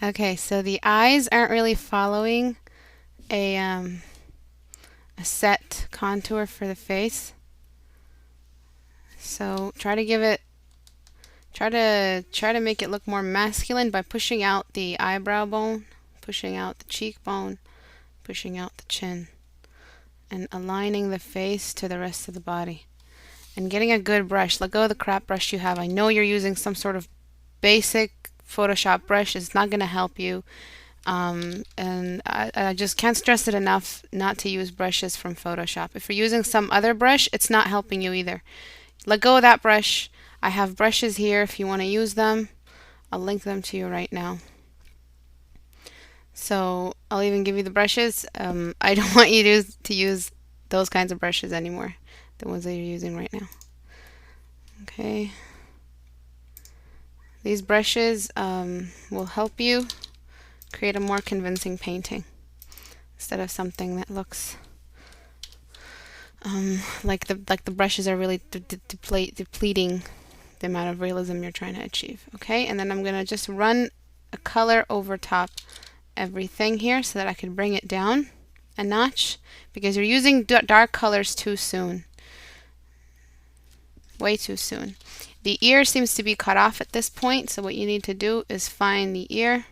Okay, so the eyes aren't really following a set contour for the face. So try to make it look more masculine by pushing out the eyebrow bone, pushing out the cheekbone, pushing out the chin, and aligning the face to the rest of the body. And getting a good brush. Let go of the crap brush you have. I know you're using some sort of basic Photoshop brush. It's not going to help you. And I just can't stress it enough not to use brushes from Photoshop. If you're using some other brush, it's not helping you either. Let go of that brush. I have brushes here if you want to use them. I'll link them to you right now. So I'll even give you the brushes. I don't want you to use those kinds of brushes anymore, the ones that you're using right now. Okay. These brushes will help you create a more convincing painting instead of something that looks like the brushes are really depleting the amount of realism you're trying to achieve. Okay, and then I'm gonna just run a color over top everything here so that I can bring it down a notch, because you're using dark colors too soon, way too soon. The ear seems to be cut off at this point, so what you need to do is find the ear,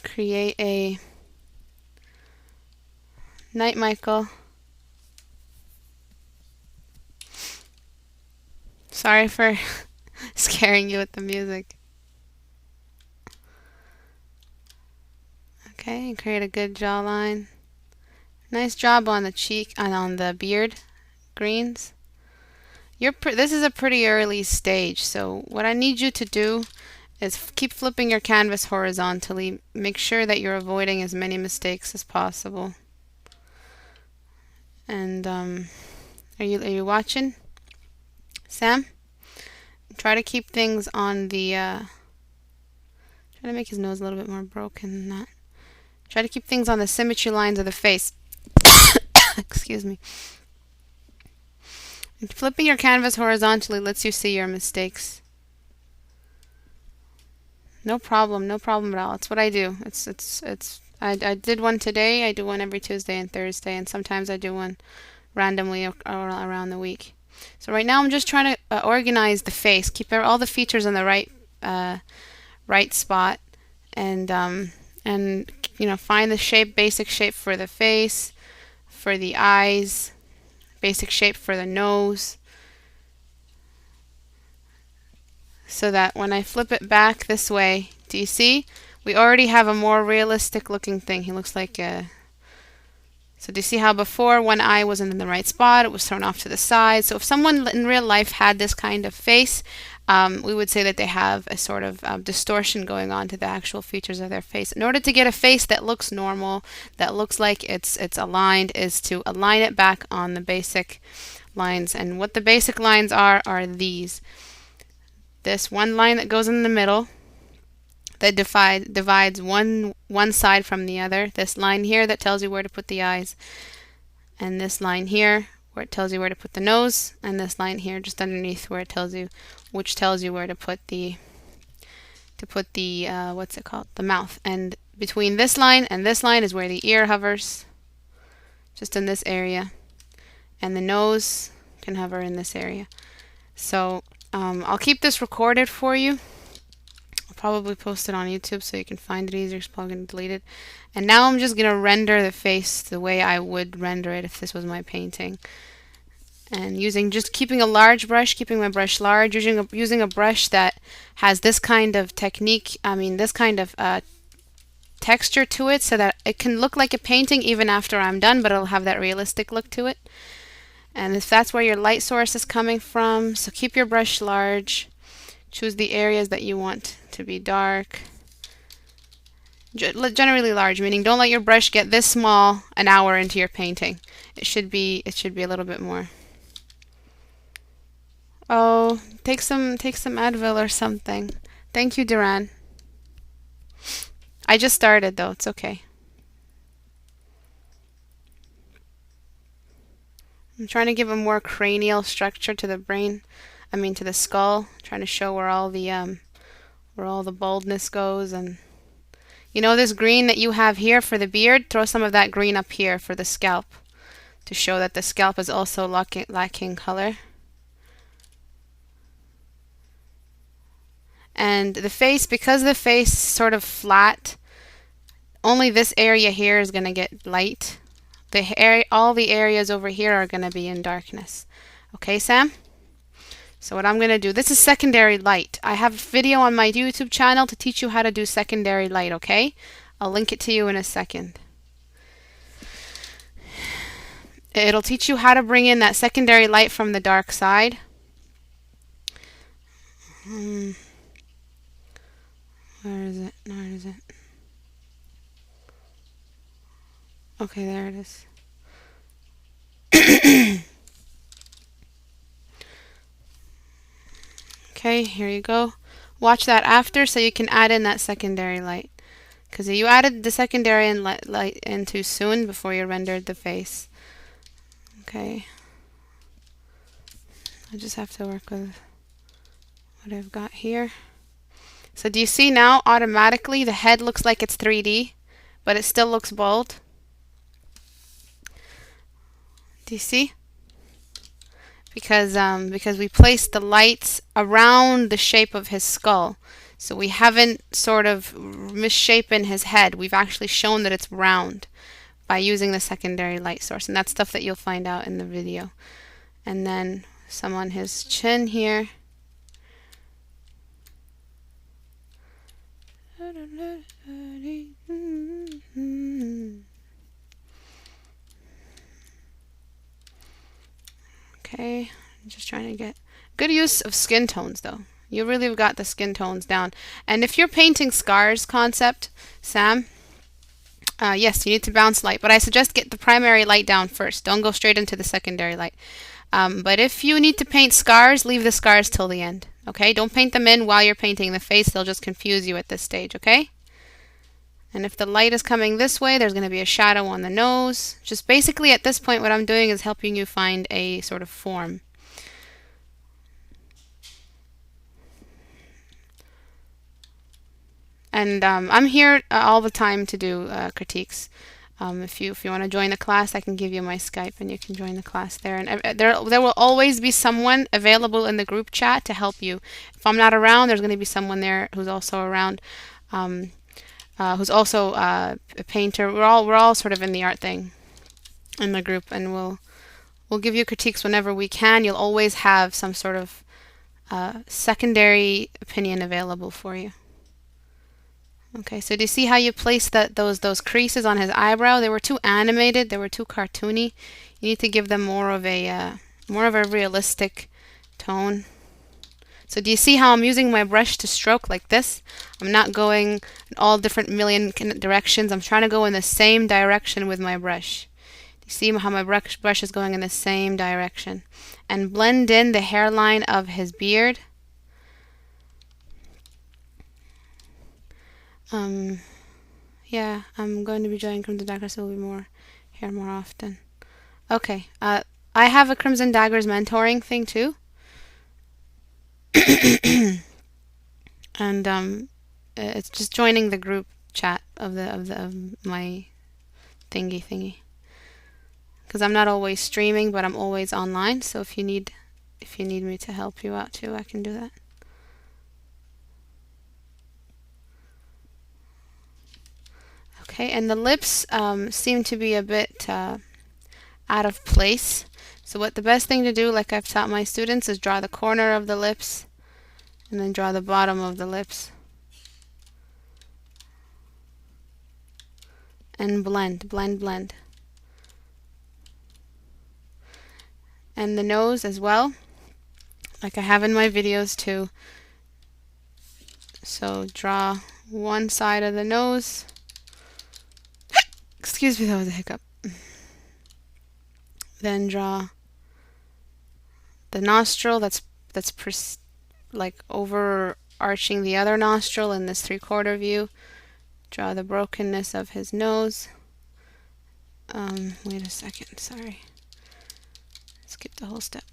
create a Night Michael. Sorry for scaring you with the music. Okay, and create a good jawline. Nice job on the cheek and on the beard greens. This is a pretty early stage, so what I need you to do is keep flipping your canvas horizontally. Make sure that you're avoiding as many mistakes as possible. And are you watching, Sam? Try to keep things on the try to make his nose a little bit more broken than that. Try to keep things on the symmetry lines of the face. Excuse me. And flipping your canvas horizontally lets you see your mistakes. No problem at all. It's what I do. I did one today. I do one every Tuesday and Thursday, and sometimes I do one randomly around the week. So right now I'm just trying to organize the face, keep all the features in the right spot, and you know, find the basic shape for the face, for the eyes, basic shape for the nose, so that when I flip it back this way, do you see? We already have a more realistic looking thing. He looks like a... So do you see how before one eye wasn't in the right spot, it was thrown off to the side? So if someone in real life had this kind of face, we would say that they have a sort of distortion going on to the actual features of their face. In order to get a face that looks normal, that looks like it's aligned, is to align it back on the basic lines. And what the basic lines are these. This one line that goes in the middle that divides one side from the other. This line here that tells you where to put the eyes, and this line here where it tells you where to put the nose, and this line here just underneath where it tells you where to put the what's it called, the mouth. And between this line and this line is where the ear hovers, just in this area, and the nose can hover in this area. So I'll keep this recorded for you. I'll probably post it on YouTube so you can find it easier. It's probably going to delete it. And now I'm just going to render the face the way I would render it if this was my painting. And keeping a large brush, keeping my brush large, using a brush that has this kind of technique, this kind of texture to it, so that it can look like a painting even after I'm done, but it'll have that realistic look to it. And if that's where your light source is coming from, so keep your brush large. Choose the areas that you want to be dark. Generally large, meaning don't let your brush get this small an hour into your painting. It should be a little bit more. Oh, take some Advil or something. Thank you, Duran. I just started though, it's okay. I'm trying to give a more cranial structure to the brain, to the skull, trying to show where all the where all the baldness goes. And you know this green that you have here for the beard? Throw some of that green up here for the scalp to show that the scalp is also lacking color. And the face, because the face is sort of flat, only this area here is going to get light. All the areas over here are going to be in darkness. Okay, Sam? So what I'm going to do, this is secondary light. I have a video on my YouTube channel to teach you how to do secondary light, okay? I'll link it to you in a second. It'll teach you how to bring in that secondary light from the dark side. Where is it? Where is it? Okay, there it is. Okay, here you go. Watch that after so you can add in that secondary light. Because you added the secondary light in too soon before you rendered the face. Okay. I just have to work with what I've got here. So do you see now automatically the head looks like it's 3D, but it still looks bald? Do you see? Because we placed the lights around the shape of his skull. So we haven't sort of misshapen his head. We've actually shown that it's round by using the secondary light source. And that's stuff that you'll find out in the video. And then some on his chin here. Okay, I'm just trying to get good use of skin tones though. You really have got the skin tones down. And if you're painting scars concept, Sam, yes, you need to bounce light, but I suggest get the primary light down first. Don't go straight into the secondary light. But if you need to paint scars, leave the scars till the end. Okay, don't paint them in while you're painting the face. They'll just confuse you at this stage, okay? And if the light is coming this way, there's going to be a shadow on the nose. Just basically at this point what I'm doing is helping you find a sort of form. And I'm here all the time to do critiques. If you want to join the class, I can give you my Skype and you can join the class there. And there will always be someone available in the group chat to help you. If I'm not around, there's going to be someone there who's also around. Who's also a painter. We're all sort of in the art thing in the group, and we'll give you critiques whenever we can. You'll always have some sort of secondary opinion available for you. Okay, so do you see how you placed those creases on his eyebrow? They were too animated. They were too cartoony. You need to give them more of a realistic tone. So do you see how I'm using my brush to stroke like this? I'm not going in all different million directions. I'm trying to go in the same direction with my brush. Do you see how my brush is going in the same direction? And blend in the hairline of his beard. Yeah, I'm going to be joining Crimson Daggers, so there will be more hair more often. Okay, I have a Crimson Daggers mentoring thing too. And it's just joining the group chat of my thingy. Because I'm not always streaming, but I'm always online. So if you need me to help you out too, I can do that. Okay, and the lips seem to be a bit out of place. So what the best thing to do, like I've taught my students, is draw the corner of the lips and then draw the bottom of the lips. And blend. And the nose as well, like I have in my videos too. So draw one side of the nose. Excuse me, that was a hiccup. Then draw the nostril that's like overarching the other nostril in this 3/4 view. Draw the brokenness of his nose. Wait a second, sorry. Skip the whole step.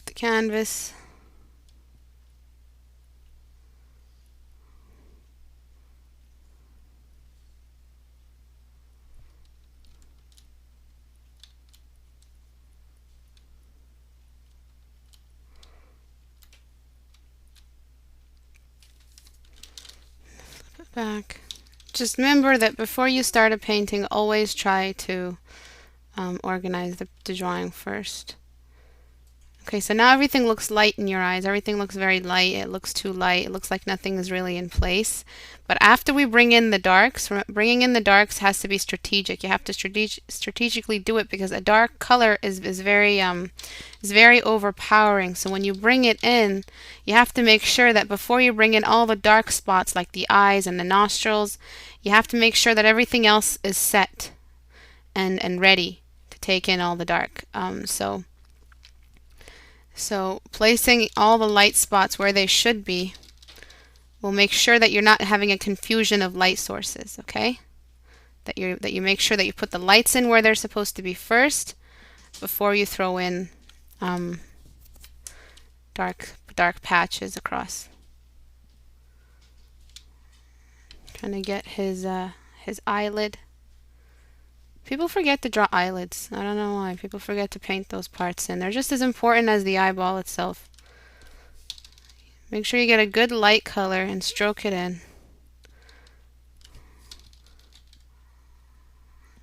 The canvas. back. Just remember that before you start a painting, always try to organize the drawing first. Okay, so now everything looks light in your eyes. Everything looks very light. It looks too light. It looks like nothing is really in place. But after we bring in the darks, bringing in the darks has to be strategic. You have to strategically do it because a dark color is very overpowering. So when you bring it in, you have to make sure that before you bring in all the dark spots like the eyes and the nostrils, you have to make sure that everything else is set and ready to take in all the dark. So placing all the light spots where they should be will make sure that you're not having a confusion of light sources, okay? That you make sure that you put the lights in where they're supposed to be first before you throw in dark patches across. Trying to get his eyelid. People forget to draw eyelids. I don't know why. People forget to paint those parts in. They're just as important as the eyeball itself. Make sure you get a good light color and stroke it in.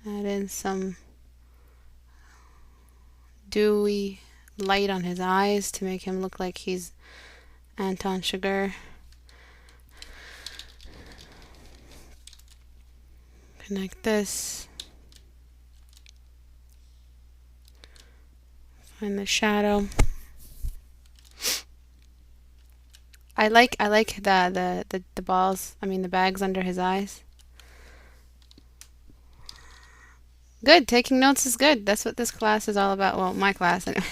Add in some dewy light on his eyes to make him look like he's Anton Chigurh. Connect this. Find the shadow. I like the balls, the bags under his eyes. Good, taking notes is good. That's what this class is all about. Well, my class anyway.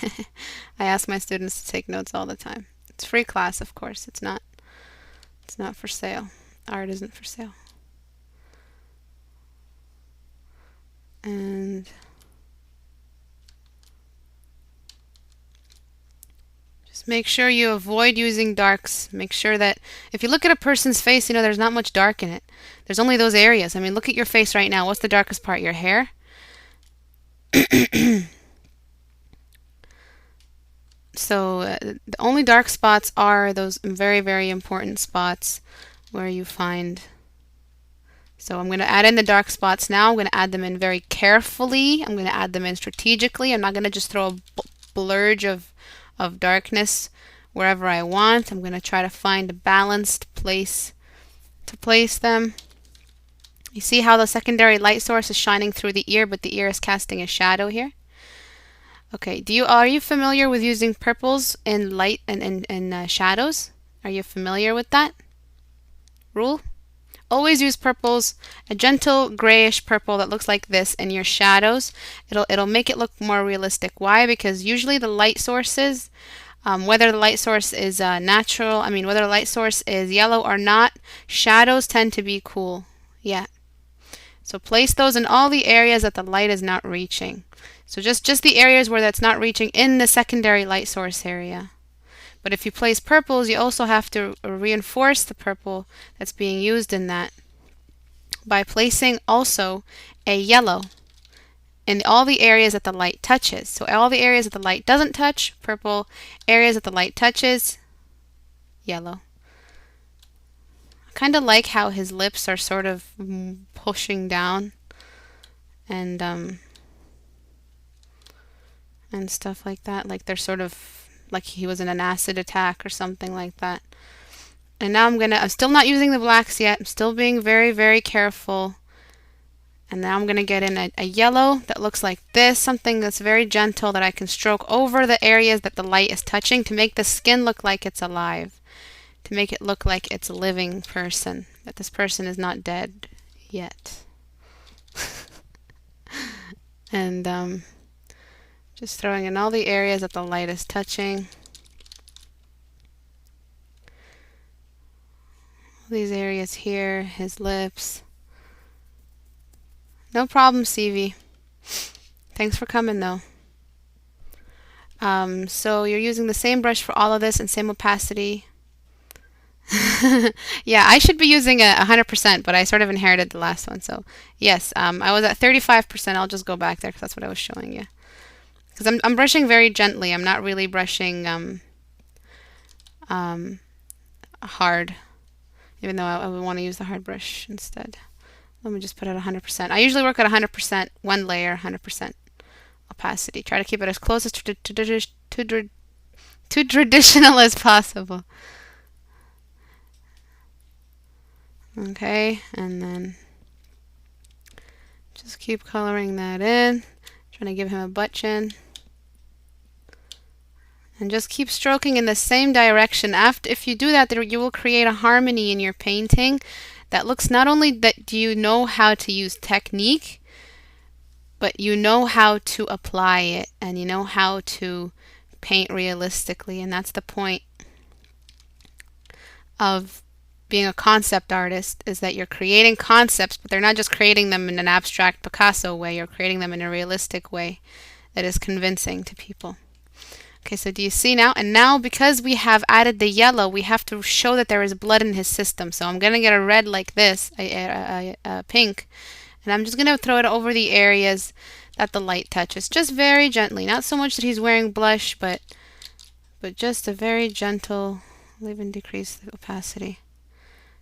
I ask my students to take notes all the time. It's free class, of course. It's not for sale. Art isn't for sale. And just make sure you avoid using darks. Make sure that if you look at a person's face, there's not much dark in it. There's only those areas. Look at your face right now. What's the darkest part? Your hair? So the only dark spots are those very, very important spots where you find. So I'm going to add in the dark spots now. I'm going to add them in very carefully. I'm going to add them in strategically. I'm not going to just throw a blurge of darkness wherever I want. I'm going to try to find a balanced place to place them. You see how the secondary light source is shining through the ear, but the ear is casting a shadow here? Okay, are you familiar with using purples in light and shadows? Are you familiar with that rule? Always use purples, a gentle grayish purple that looks like this in your shadows. It'll make it look more realistic. Why? Because usually the light sources, whether the light source is natural, whether the light source is yellow or not, shadows tend to be cool. Yeah. So place those in all the areas that the light is not reaching. So just the areas where that's not reaching in the secondary light source area. But if you place purples, you also have to reinforce the purple that's being used in that by placing also a yellow in all the areas that the light touches. So all the areas that the light doesn't touch, purple. Areas that the light touches, yellow. I kind of like how his lips are sort of pushing down and stuff like that. Like they're sort of like he was in an acid attack or something like that. And now I'm still not using the blacks yet. I'm still being very, very careful. And now I'm going to get in a yellow that looks like this, something that's very gentle that I can stroke over the areas that the light is touching to make the skin look like it's alive, to make it look like it's a living person, that this person is not dead yet. And just throwing in all the areas that the light is touching. These areas here, his lips. No problem, CV. Thanks for coming, though. So you're using the same brush for all of this and same opacity. Yeah, I should be using 100%, but I sort of inherited the last one. So yes, I was at 35%. I'll just go back there because that's what I was showing you. Because I'm brushing very gently. I'm not really brushing hard. even though I would want to use the hard brush instead. Let me just put it at 100%. I usually work at 100%, one layer, 100% opacity. Try to keep it as close to traditional as possible. Okay, and then just keep coloring that in. Trying to give him a butt chin. And just keep stroking in the same direction. If you do that, you will create a harmony in your painting that looks not only that you know how to use technique, but you know how to apply it and you know how to paint realistically. And that's the point of being a concept artist, is that you're creating concepts, but they're not just creating them in an abstract Picasso way. You're creating them in a realistic way that is convincing to people. Okay, so do you see now? And now, because we have added the yellow, we have to show that there is blood in his system. So I'm going to get a red like this, a pink, and I'm just going to throw it over the areas that the light touches, just very gently. Not so much that he's wearing blush, but just a very gentle, I'll even decrease the opacity.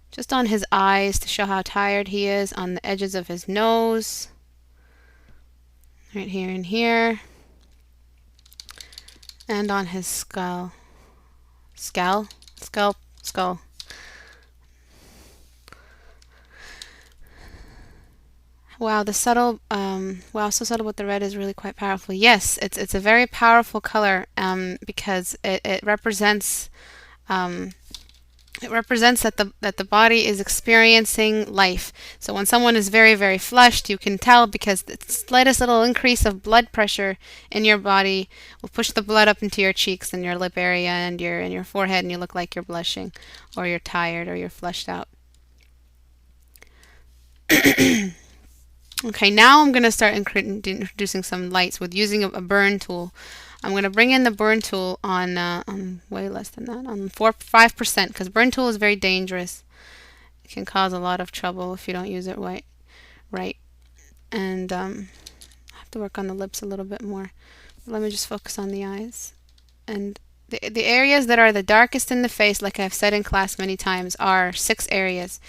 Just on his eyes to show how tired he is, on the edges of his nose, right here and here. And on his skull. Skull. Wow, the subtle, wow, so subtle with the red is really quite powerful. Yes, it's a very powerful color because it represents that the body is experiencing life. So when someone is very, very flushed, you can tell because the slightest little increase of blood pressure in your body will push the blood up into your cheeks and your lip area and your forehead, and you look like you're blushing or you're tired or you're flushed out. Okay, now I'm going to start introducing some lights with using a burn tool. I'm going to bring in the burn tool on way less than that, on 5%, because burn tool is very dangerous. It can cause a lot of trouble if you don't use it right. And I have to work on the lips a little bit more. But let me just focus on the eyes. And the areas that are the darkest in the face, like I've said in class many times, are 6 areas.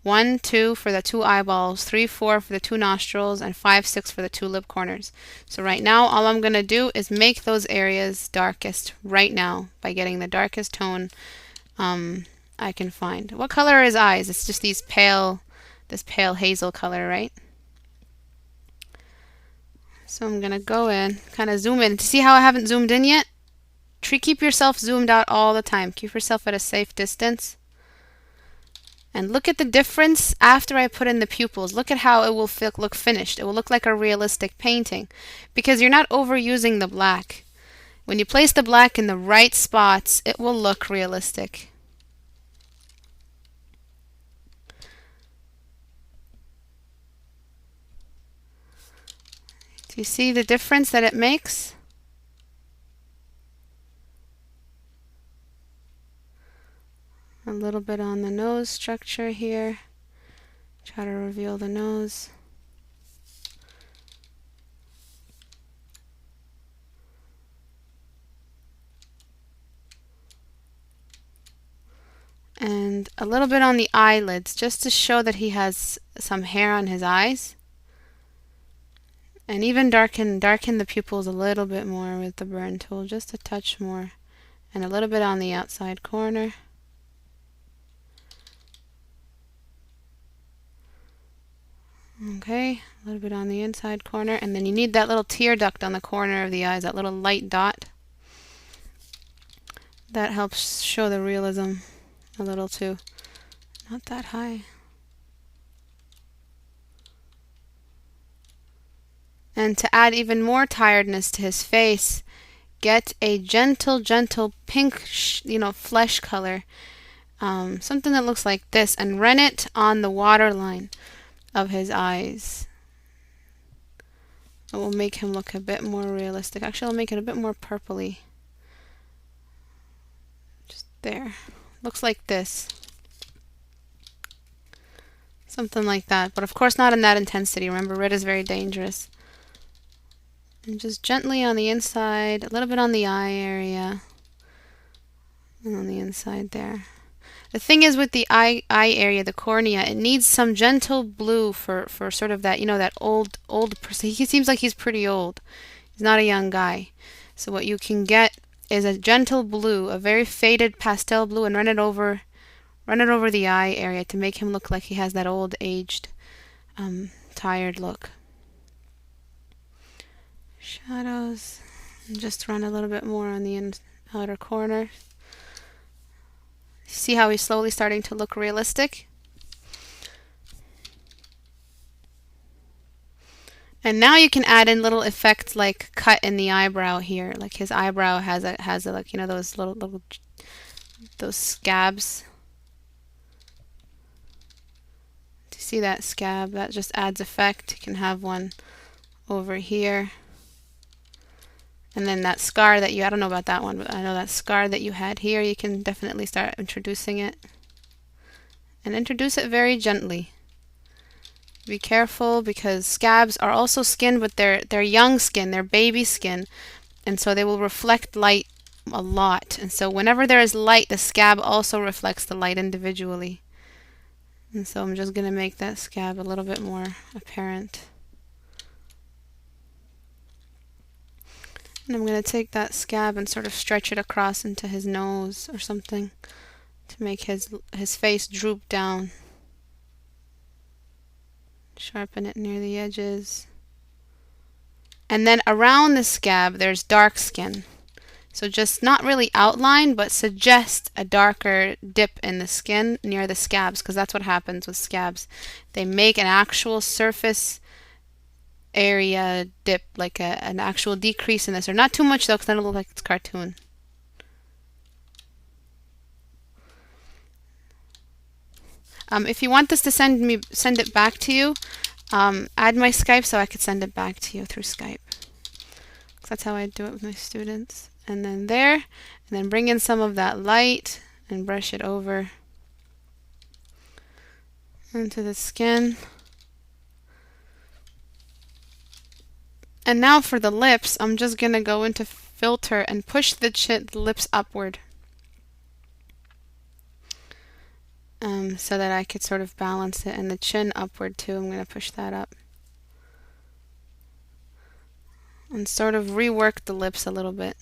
1, 2 for the 2 eyeballs, 3, 4 for the 2 nostrils, and 5, 6 for the 2 lip corners. So right now, all I'm going to do is make those areas darkest right now by getting the darkest tone I can find. What color are his eyes? It's just this pale hazel color, right? So I'm going to go in, kind of zoom in. To see how I haven't zoomed in yet? Keep yourself zoomed out all the time. Keep yourself at a safe distance. And look at the difference after I put in the pupils. Look at how it will look finished. It will look like a realistic painting because you're not overusing the black. When you place the black in the right spots, it will look realistic. Do you see the difference that it makes? A little bit on the nose structure here. Try to reveal the nose. And a little bit on the eyelids, just to show that he has some hair on his eyes. And even darken the pupils a little bit more with the burn tool, just a touch more. And a little bit on the outside corner. Okay, a little bit on the inside corner, and then you need that little tear duct on the corner of the eyes, that little light dot. That helps show the realism a little too. Not that high. And to add even more tiredness to his face, get a gentle pink, flesh color, something that looks like this, and run it on the waterline of his eyes. It will make him look a bit more realistic. Actually, I'll make it a bit more purpley. Just there. Looks like this. Something like that. But of course not in that intensity. Remember, red is very dangerous. And just gently on the inside, a little bit on the eye area. And on the inside there. The thing is with the eye area, the cornea, it needs some gentle blue for sort of that, you know, that old person. He seems like he's pretty old. He's not a young guy. So what you can get is a gentle blue, a very faded pastel blue, and run it over the eye area to make him look like he has that old, aged, tired look. Shadows, and just run a little bit more on the outer corner. See how he's slowly starting to look realistic? And now you can add in little effects like cut in the eyebrow here. Like his eyebrow has a like, you know, those little those scabs. Do you see that scab? That just adds effect. You can have one over here. And then that scar that I don't know about that one, but I know that scar that you had here, you can definitely start introducing it. And introduce it very gently. Be careful because scabs are also skin, but they're young skin, they're baby skin, and so they will reflect light a lot. And so whenever there is light, the scab also reflects the light individually. And so I'm just going to make that scab a little bit more apparent. And I'm going to take that scab and sort of stretch it across into his nose or something to make his face droop down. Sharpen it near the edges. And then around the scab there's dark skin. So just not really outline, but suggest a darker dip in the skin near the scabs, because that's what happens with scabs. They make an actual surface area dip, like an actual decrease in this, or not too much though, because then it'll look like it's cartoon. If you want this to send it back to you, add my Skype so I could send it back to you through Skype. That's how I do it with my students. And then there, and then bring in some of that light and brush it over into the skin. And now for the lips, I'm just going to go into filter and push the lips upward. So that I could sort of balance it, and the chin upward too. I'm going to push that up. And sort of rework the lips a little bit.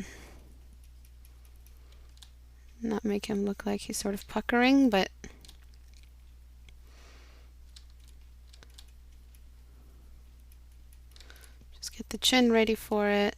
Not make him look like he's sort of puckering, but just get the chin ready for it.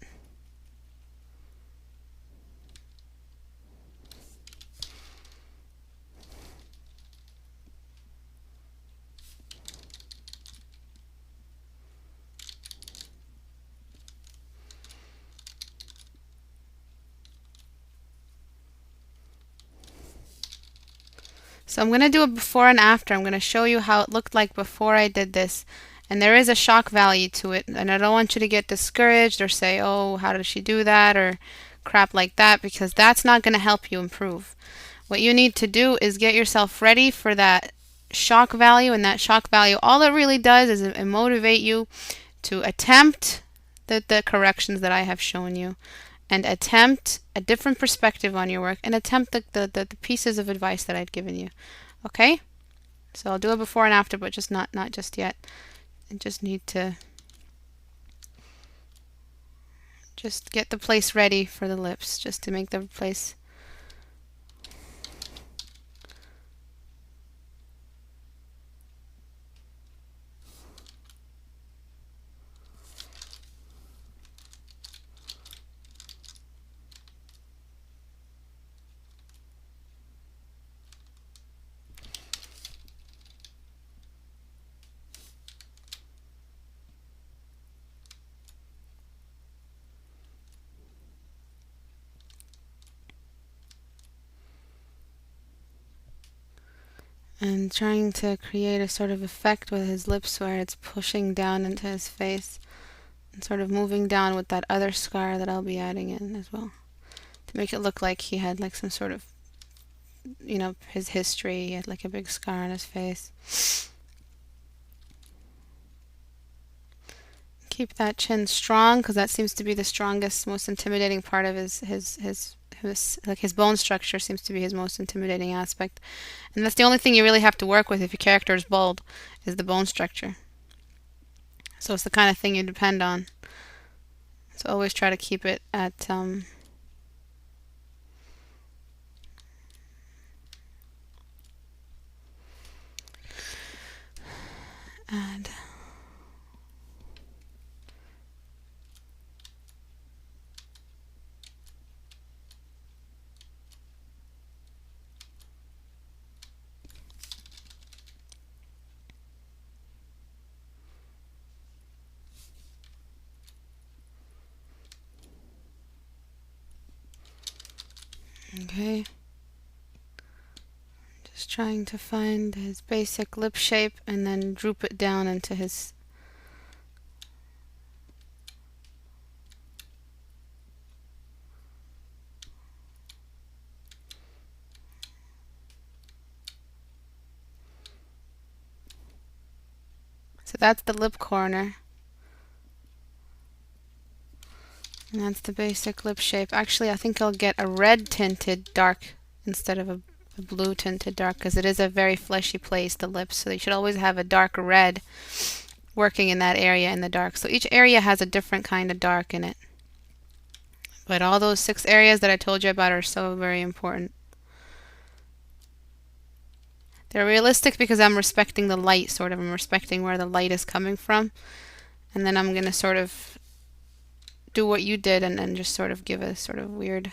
So I'm going to do a before and after. I'm going to show you how it looked like before I did this. And there is a shock value to it. And I don't want you to get discouraged or say, oh, how did she do that? Or crap like that, because that's not going to help you improve. What you need to do is get yourself ready for that shock value. And that shock value, all it really does is it motivate you to attempt the corrections that I have shown you, and attempt a different perspective on your work, and attempt the pieces of advice that I'd given you. Okay? So I'll do a before and after, but just not just yet. I just need to just get the place ready for the lips, just to make the place and trying to create a sort of effect with his lips where it's pushing down into his face and sort of moving down with that other scar that I'll be adding in as well, to make it look like he had like some sort of, you know, his history. He had like a big scar on his face. Keep that chin strong, because that seems to be the strongest, most intimidating part of his his bone structure seems to be his most intimidating aspect. And that's the only thing you really have to work with if your character is bald, is the bone structure. So it's the kind of thing you depend on. So always try to keep it at add. Okay. Just trying to find his basic lip shape and then droop it down into his so that's the lip corner. And that's the basic lip shape. Actually, I think I'll get a red tinted dark instead of a blue tinted dark, because it is a very fleshy place, the lips. So you should always have a dark red working in that area in the dark. So each area has a different kind of dark in it. But all those 6 areas that I told you about are so very important. They're realistic because I'm respecting the light, sort of. I'm respecting where the light is coming from. And then I'm going to sort of do what you did and then just sort of give a sort of weird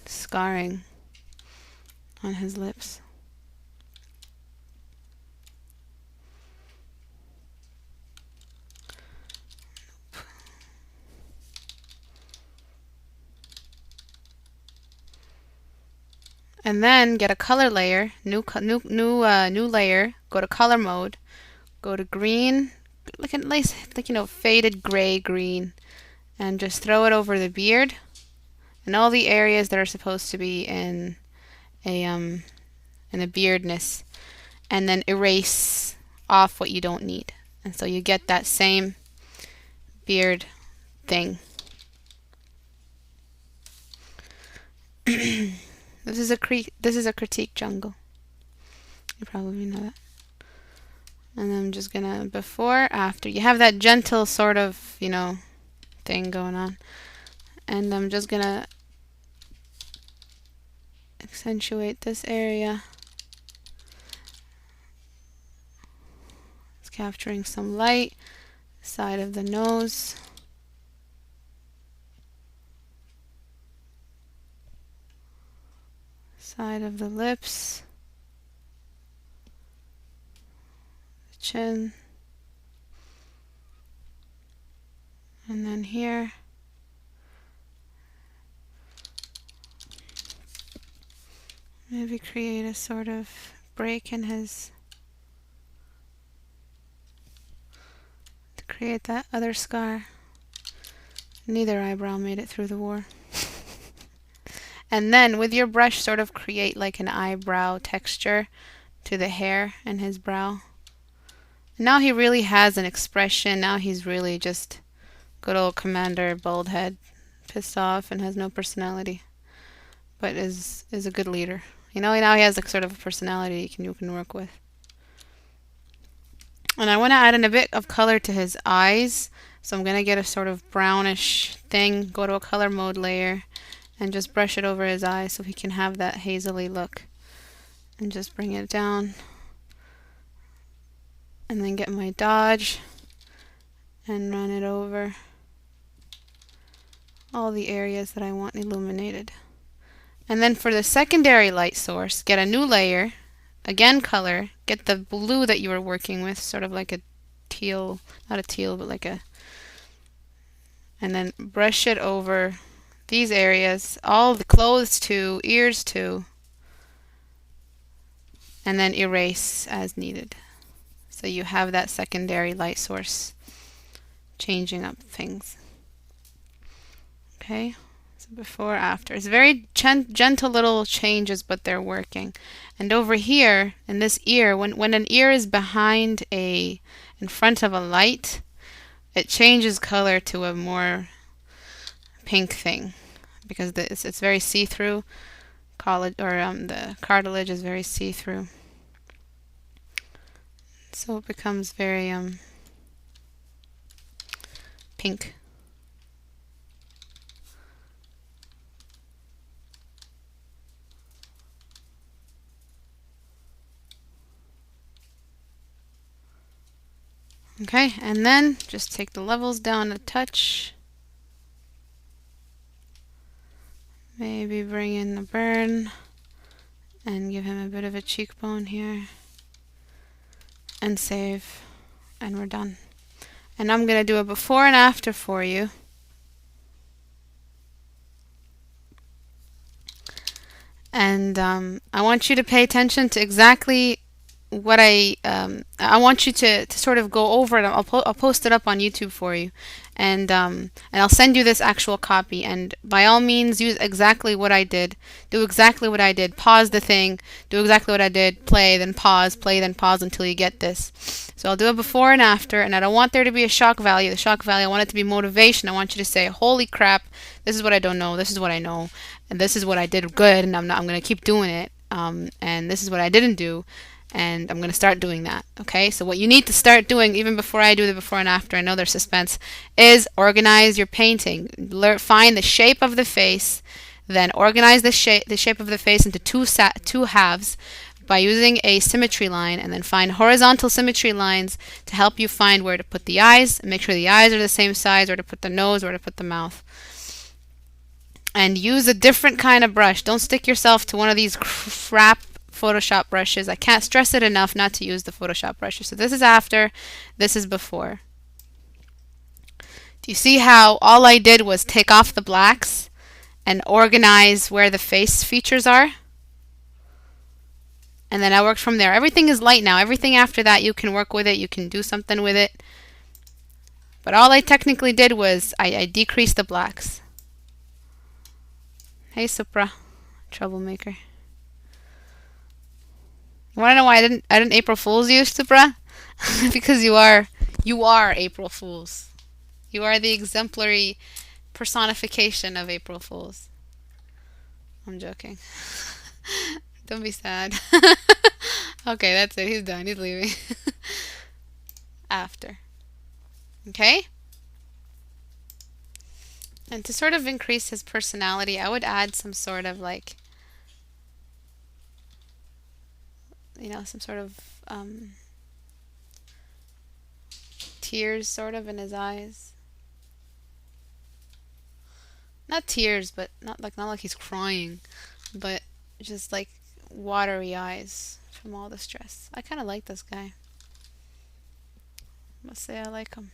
scarring on his lips. And then get a color layer, new layer, go to color mode, go to green, like a nice, faded gray green, and just throw it over the beard and all the areas that are supposed to be in a beardness, and then erase off what you don't need. And so you get that same beard thing. This is a critique jungle. You probably know that. And I'm just gonna before, after. You have that gentle sort of, thing going on. And I'm just gonna accentuate this area. It's capturing some light. Side of the nose. Side of the lips. The chin. And then here. Maybe create a sort of break in his, to create that other scar. Neither eyebrow made it through the war. And then with your brush sort of create like an eyebrow texture to the hair and his brow. Now he really has an expression. Now he's really just good old commander, bald head, pissed off and has no personality, but is a good leader. Now he has like sort of a personality you can work with. And I want to add in a bit of color to his eyes, so I'm going to get a sort of brownish thing, go to a color mode layer, and just brush it over his eyes so he can have that hazily look. And just bring it down. And then get my dodge and run it over all the areas that I want illuminated. And then for the secondary light source, get a new layer, again color, get the blue that you were working with, sort of like a teal, not a teal, but like a, and then brush it over these areas, all the clothes too, ears too, and then erase as needed. So you have that secondary light source changing up things. Okay, so before, after. It's very gentle little changes, but they're working. And over here, in this ear, when an ear is behind in front of a light, it changes color to a more pink thing because it's very see-through. The cartilage is very see-through, so it becomes very pink. Okay, and then just take the levels down a touch. Maybe bring in the burn and give him a bit of a cheekbone here. And save. And we're done. And I'm going to do a before and after for you. And I want you to pay attention to exactly what I want you to sort of go over it. I'll post it up on YouTube for you, and I'll send you this actual copy. And by all means, use exactly what I did. Do exactly what I did. Pause the thing. Do exactly what I did. Play, then pause. Play, then pause until you get this. So I'll do a before and after, and I don't want there to be a shock value. The shock value, I want it to be motivation. I want you to say, "Holy crap! This is what I don't know. This is what I know, and this is what I did good, and I'm going to keep doing it. And this is what I didn't do." And I'm going to start doing that. Okay, so what you need to start doing, even before I do the before and after, I know there's suspense, is organize your painting. Find the shape of the face, then organize the shape of the face into two halves by using a symmetry line, and then find horizontal symmetry lines to help you find where to put the eyes, and make sure the eyes are the same size, where to put the nose, where to put the mouth. And use a different kind of brush. Don't stick yourself to one of these crap Photoshop brushes. I can't stress it enough not to use the Photoshop brushes. So this is after, this is before. Do you see how all I did was take off the blacks and organize where the face features are? And then I worked from there. Everything is light now. Everything after that, you can work with it. You can do something with it. But all I technically did was I decreased the blacks. Hey, Supra. Troublemaker. You want to know why I didn't April Fool's you, Supra? Because you are April Fools. You are the exemplary personification of April Fools. I'm joking. Don't be sad. Okay, that's it. He's done. He's leaving. After. Okay? And to sort of increase his personality, I would add some sort of like, some sort of tears sort of in his eyes. Not tears, but not like he's crying, but just like watery eyes from all the stress. I kind of like this guy. I must say I like him.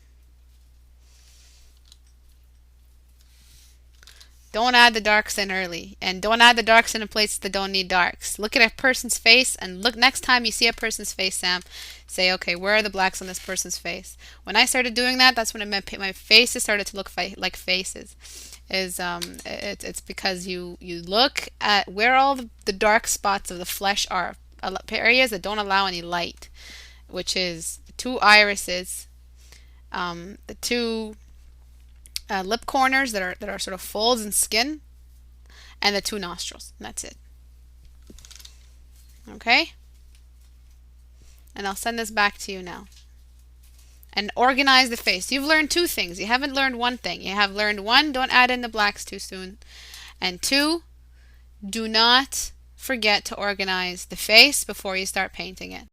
Don't add the darks in early, and don't add the darks in places that don't need darks. Look at a person's face, and look next time you see a person's face, Sam, say, okay, where are the blacks on this person's face? When I started doing that, that's when my faces started to look like faces. It's because you look at where all the dark spots of the flesh are, areas that don't allow any light, which is the two irises, the two lip corners that are sort of folds in skin, and the two nostrils. And that's it. Okay? And I'll send this back to you now. And organize the face. You've learned two things. You haven't learned one thing. You have learned one, don't add in the blacks too soon. And two, do not forget to organize the face before you start painting it.